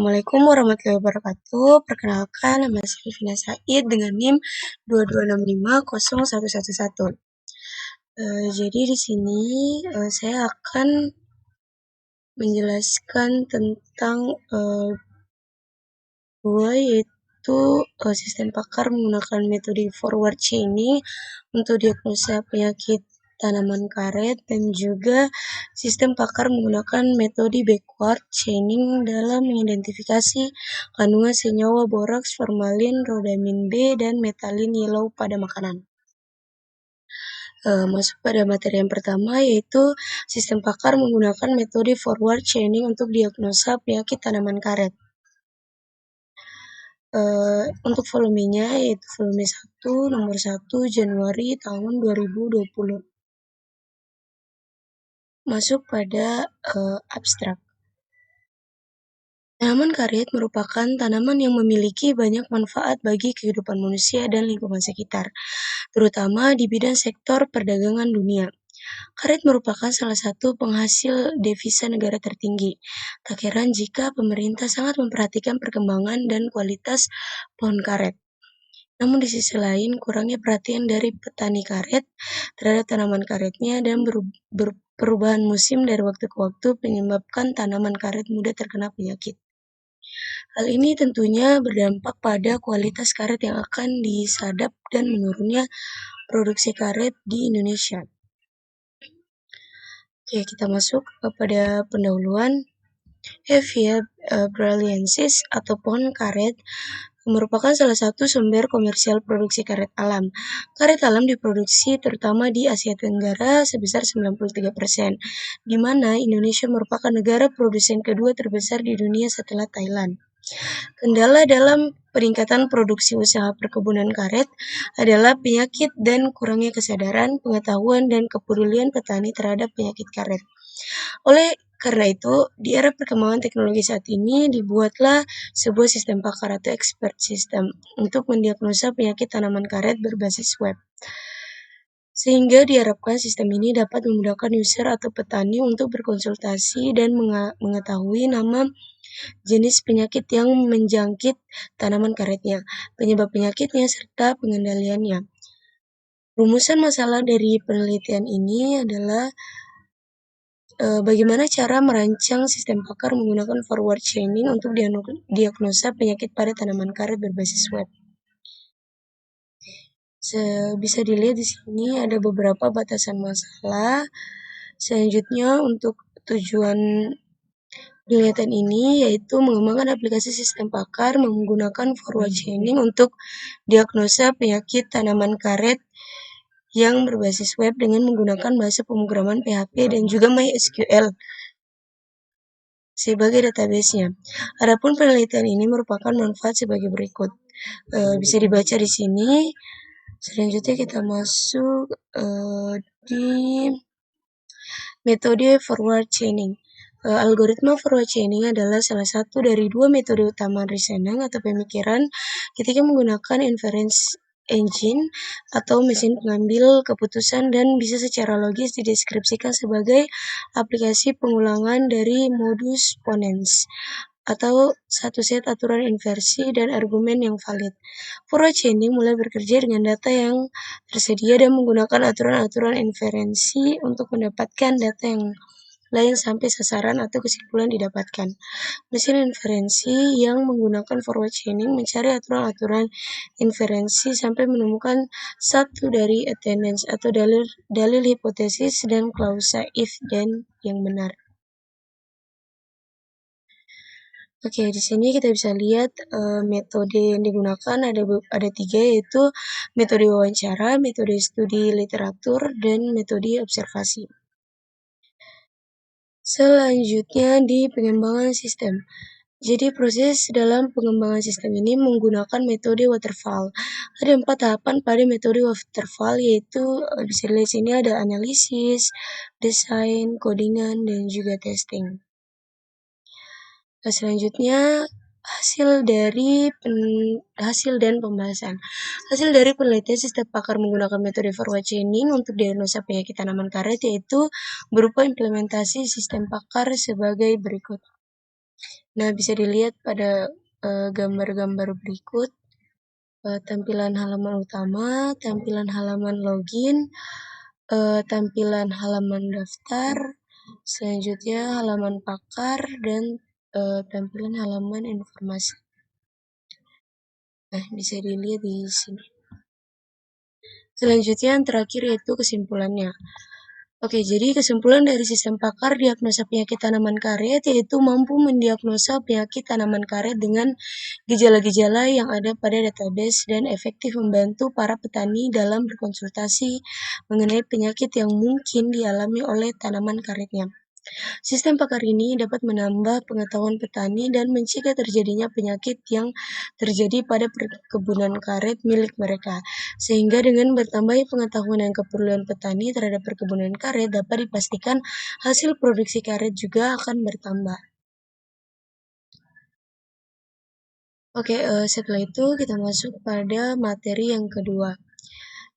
Assalamualaikum warahmatullahi wabarakatuh. Perkenalkan, nama saya Vina Said dengan NIM 22650111. Jadi di sini saya akan menjelaskan tentang yaitu sistem pakar menggunakan metode forward chaining untuk diagnosa penyakit tanaman karet, dan juga sistem pakar menggunakan metode backward chaining dalam mengidentifikasi kandungan senyawa boraks, formalin, rhodamin B, dan metalin yellow pada makanan. Masuk pada materi yang pertama, yaitu sistem pakar menggunakan metode forward chaining untuk diagnosa penyakit tanaman karet. Untuk volumenya yaitu volume 1 nomor 1 Januari tahun 2020. Masuk pada abstrak. Tanaman karet merupakan tanaman yang memiliki banyak manfaat bagi kehidupan manusia dan lingkungan sekitar, terutama di bidang sektor perdagangan dunia. Karet merupakan salah satu penghasil devisa negara tertinggi. Tak heran jika pemerintah sangat memperhatikan perkembangan dan kualitas pohon karet. Namun di sisi lain, kurangnya perhatian dari petani karet terhadap tanaman karetnya dan perubahan musim dari waktu ke waktu menyebabkan tanaman karet mudah terkena penyakit. Hal ini tentunya berdampak pada kualitas karet yang akan disadap dan menurunnya produksi karet di Indonesia. Oke, kita masuk pada pendahuluan. Hevia brasiliensis atau pohon karet merupakan salah satu sumber komersial produksi karet alam. Karet alam diproduksi terutama di Asia Tenggara sebesar 93%, di mana Indonesia merupakan negara produsen kedua terbesar di dunia setelah Thailand. Kendala dalam peningkatan produksi usaha perkebunan karet adalah penyakit dan kurangnya kesadaran, pengetahuan, dan kepedulian petani terhadap penyakit karet. Oleh karena itu, di era perkembangan teknologi saat ini, dibuatlah sebuah sistem pakar atau expert system untuk mendiagnosa penyakit tanaman karet berbasis web. Sehingga diharapkan sistem ini dapat memudahkan user atau petani untuk berkonsultasi dan mengetahui nama jenis penyakit yang menjangkit tanaman karetnya, penyebab penyakitnya, serta pengendaliannya. Rumusan masalah dari penelitian ini adalah bagaimana cara merancang sistem pakar menggunakan forward chaining untuk diagnosa penyakit pada tanaman karet berbasis web. Bisa dilihat di sini ada beberapa batasan masalah. Selanjutnya, untuk tujuan penelitian ini yaitu mengembangkan aplikasi sistem pakar menggunakan forward chaining untuk diagnosa penyakit tanaman karet yang berbasis web dengan menggunakan bahasa pemrograman PHP dan juga MySQL sebagai database-nya. Adapun penelitian ini merupakan manfaat sebagai berikut. Bisa dibaca di sini. Selanjutnya kita masuk di metode forward chaining. Algoritma forward chaining adalah salah satu dari dua metode utama reasoning atau pemikiran ketika menggunakan inference engine atau mesin pengambil keputusan, dan bisa secara logis dideskripsikan sebagai aplikasi pengulangan dari modus ponens atau satu set aturan inversi dan argumen yang valid. Forward chaining mulai bekerja dengan data yang tersedia dan menggunakan aturan-aturan inferensi untuk mendapatkan data yang lain sampai sasaran atau kesimpulan didapatkan. Mesin inferensi yang menggunakan forward chaining mencari aturan-aturan inferensi sampai menemukan satu dari attendance atau dalil hipotesis dan klausa if then yang benar. Oke, di sini kita bisa lihat metode yang digunakan ada 3, yaitu metode wawancara, metode studi literatur, dan metode observasi. Selanjutnya di pengembangan sistem. Jadi proses dalam pengembangan sistem ini menggunakan metode waterfall. Ada 4 tahapan pada metode waterfall, yaitu bisa dilihat sini ada analisis, desain, codingan, dan juga testing. Selanjutnya hasil dan pembahasan. Hasil dari penelitian sistem pakar menggunakan metode forward chaining untuk diagnosa penyakit tanaman karet yaitu berupa implementasi sistem pakar sebagai berikut. Nah, bisa dilihat pada gambar-gambar berikut, tampilan halaman utama, tampilan halaman login, tampilan halaman daftar, selanjutnya halaman pakar, dan tampilan halaman informasi. Nah, bisa dilihat di sini. Selanjutnya yang terakhir yaitu kesimpulannya. Oke, jadi kesimpulan dari sistem pakar diagnosa penyakit tanaman karet yaitu mampu mendiagnosa penyakit tanaman karet dengan gejala-gejala yang ada pada database dan efektif membantu para petani dalam berkonsultasi mengenai penyakit yang mungkin dialami oleh tanaman karetnya. Sistem pakar ini dapat menambah pengetahuan petani dan mencegah terjadinya penyakit yang terjadi pada perkebunan karet milik mereka. Sehingga dengan bertambahnya pengetahuan dan keperluan petani terhadap perkebunan karet dapat dipastikan hasil produksi karet juga akan bertambah. Oke, setelah itu kita masuk pada materi yang kedua,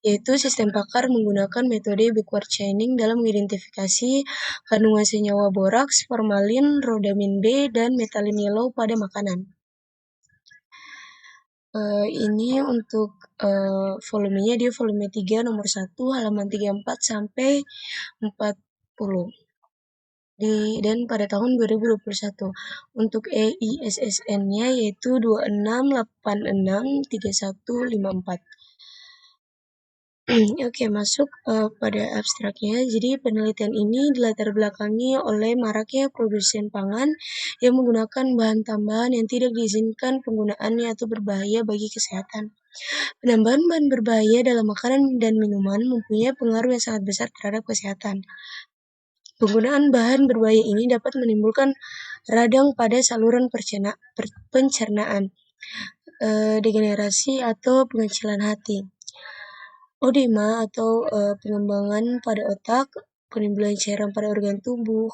yaitu sistem pakar menggunakan metode backward chaining dalam mengidentifikasi kandungan senyawa boraks, formalin, rhodamin B, dan metalin yellow pada makanan. Ini untuk volumenya dia volume 3 nomor 1 halaman 34 sampai 40. Dan pada tahun 2021 untuk EISSN-nya yaitu 26863154. Oke, masuk pada abstraknya. Jadi penelitian ini dilatar belakangi oleh maraknya produsen pangan yang menggunakan bahan tambahan yang tidak diizinkan penggunaannya atau berbahaya bagi kesehatan. Penambahan bahan berbahaya dalam makanan dan minuman mempunyai pengaruh yang sangat besar terhadap kesehatan. Penggunaan bahan berbahaya ini dapat menimbulkan radang pada saluran pencernaan, degenerasi atau pengecilan hati, odema atau pengembangan pada otak, penimbunan cairan pada organ tubuh.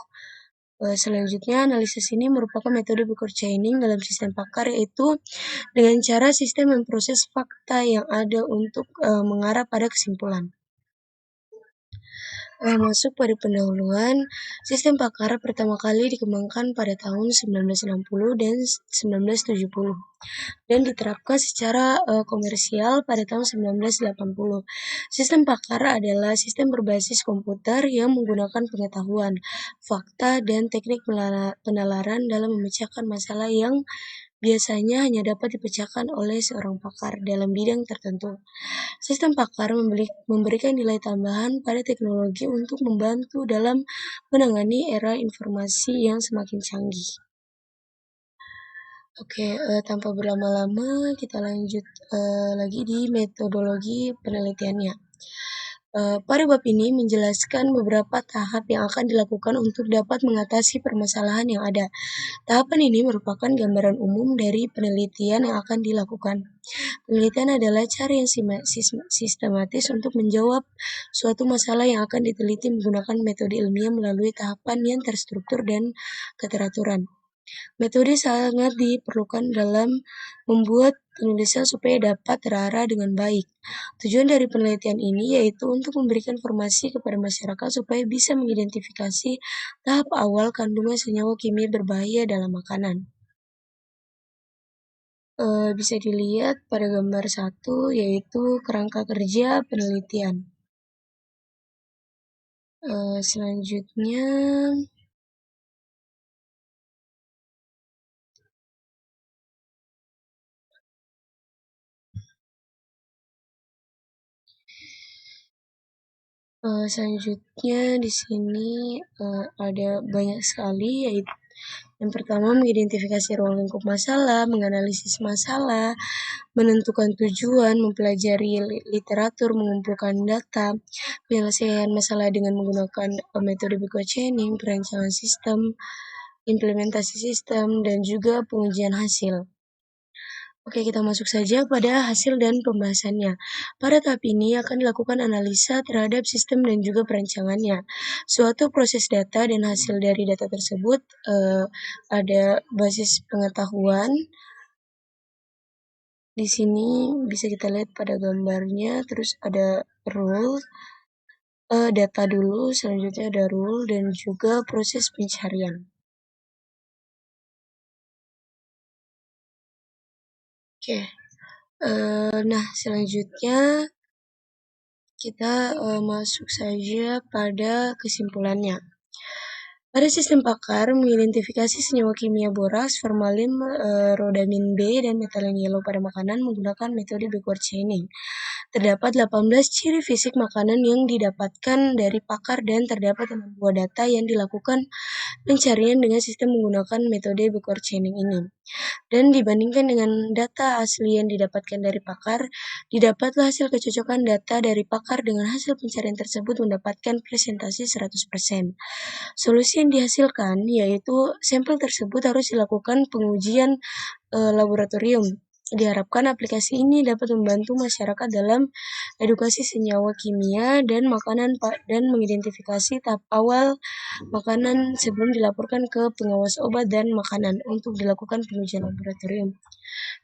Selanjutnya, analisis ini merupakan metode backward chaining dalam sistem pakar, yaitu dengan cara sistem memproses fakta yang ada untuk mengarah pada kesimpulan. Masuk pada pendahuluan, sistem pakar pertama kali dikembangkan pada tahun 1960 dan 1970 dan diterapkan secara komersial pada tahun 1980. Sistem pakar adalah sistem berbasis komputer yang menggunakan pengetahuan, fakta, dan teknik penalaran dalam memecahkan masalah yang biasanya hanya dapat dipecahkan oleh seorang pakar dalam bidang tertentu. Sistem pakar memberikan nilai tambahan pada teknologi untuk membantu dalam menangani era informasi yang semakin canggih. Oke, tanpa berlama-lama kita lanjut lagi di metodologi penelitiannya. Pada bab ini menjelaskan beberapa tahap yang akan dilakukan untuk dapat mengatasi permasalahan yang ada. Tahapan ini merupakan gambaran umum dari penelitian yang akan dilakukan. Penelitian adalah cara yang sistematis untuk menjawab suatu masalah yang akan diteliti menggunakan metode ilmiah melalui tahapan yang terstruktur dan keteraturan. Metode sangat diperlukan dalam membuat penulisan supaya dapat terarah dengan baik. Tujuan dari penelitian ini yaitu untuk memberikan informasi kepada masyarakat supaya bisa mengidentifikasi tahap awal kandungan senyawa kimia berbahaya dalam makanan. Bisa dilihat pada gambar 1 yaitu kerangka kerja penelitian. Selanjutnya di sini ada banyak sekali, yaitu yang pertama mengidentifikasi ruang lingkup masalah, menganalisis masalah, menentukan tujuan, mempelajari literatur, mengumpulkan data, penyelesaian masalah dengan menggunakan metode backward chaining, perancangan sistem, implementasi sistem, dan juga pengujian hasil. Oke, kita masuk saja pada hasil dan pembahasannya. Pada tahap ini akan dilakukan analisa terhadap sistem dan juga perancangannya. Suatu proses data dan hasil dari data tersebut ada basis pengetahuan. Di sini bisa kita lihat pada gambarnya, terus ada rule, data dulu, selanjutnya ada rule, dan juga proses pencarian. Oke, nah selanjutnya kita masuk saja pada kesimpulannya. Pada sistem pakar mengidentifikasi senyawa kimia boraks, formalin, rodamin B, dan metalin yellow pada makanan menggunakan metode backward chaining. Terdapat 18 ciri fisik makanan yang didapatkan dari pakar dan terdapat 62 data yang dilakukan pencarian dengan sistem menggunakan metode backward chaining ini. Dan dibandingkan dengan data asli yang didapatkan dari pakar, didapatlah hasil kecocokan data dari pakar dengan hasil pencarian tersebut mendapatkan presentasi 100%. Solusi yang dihasilkan yaitu sampel tersebut harus dilakukan pengujian laboratorium. Diharapkan aplikasi ini dapat membantu masyarakat dalam edukasi senyawa kimia dan makanan dan mengidentifikasi tahap awal makanan sebelum dilaporkan ke pengawas obat dan makanan untuk dilakukan pengujian laboratorium.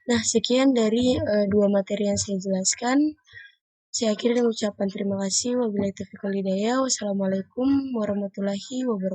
Nah, sekian dari 2 materi yang saya jelaskan. Saya akhiri dengan ucapan terima kasih. Wabillahi taufiq wal hidayah. Wassalamualaikum warahmatullahi wabarakatuh.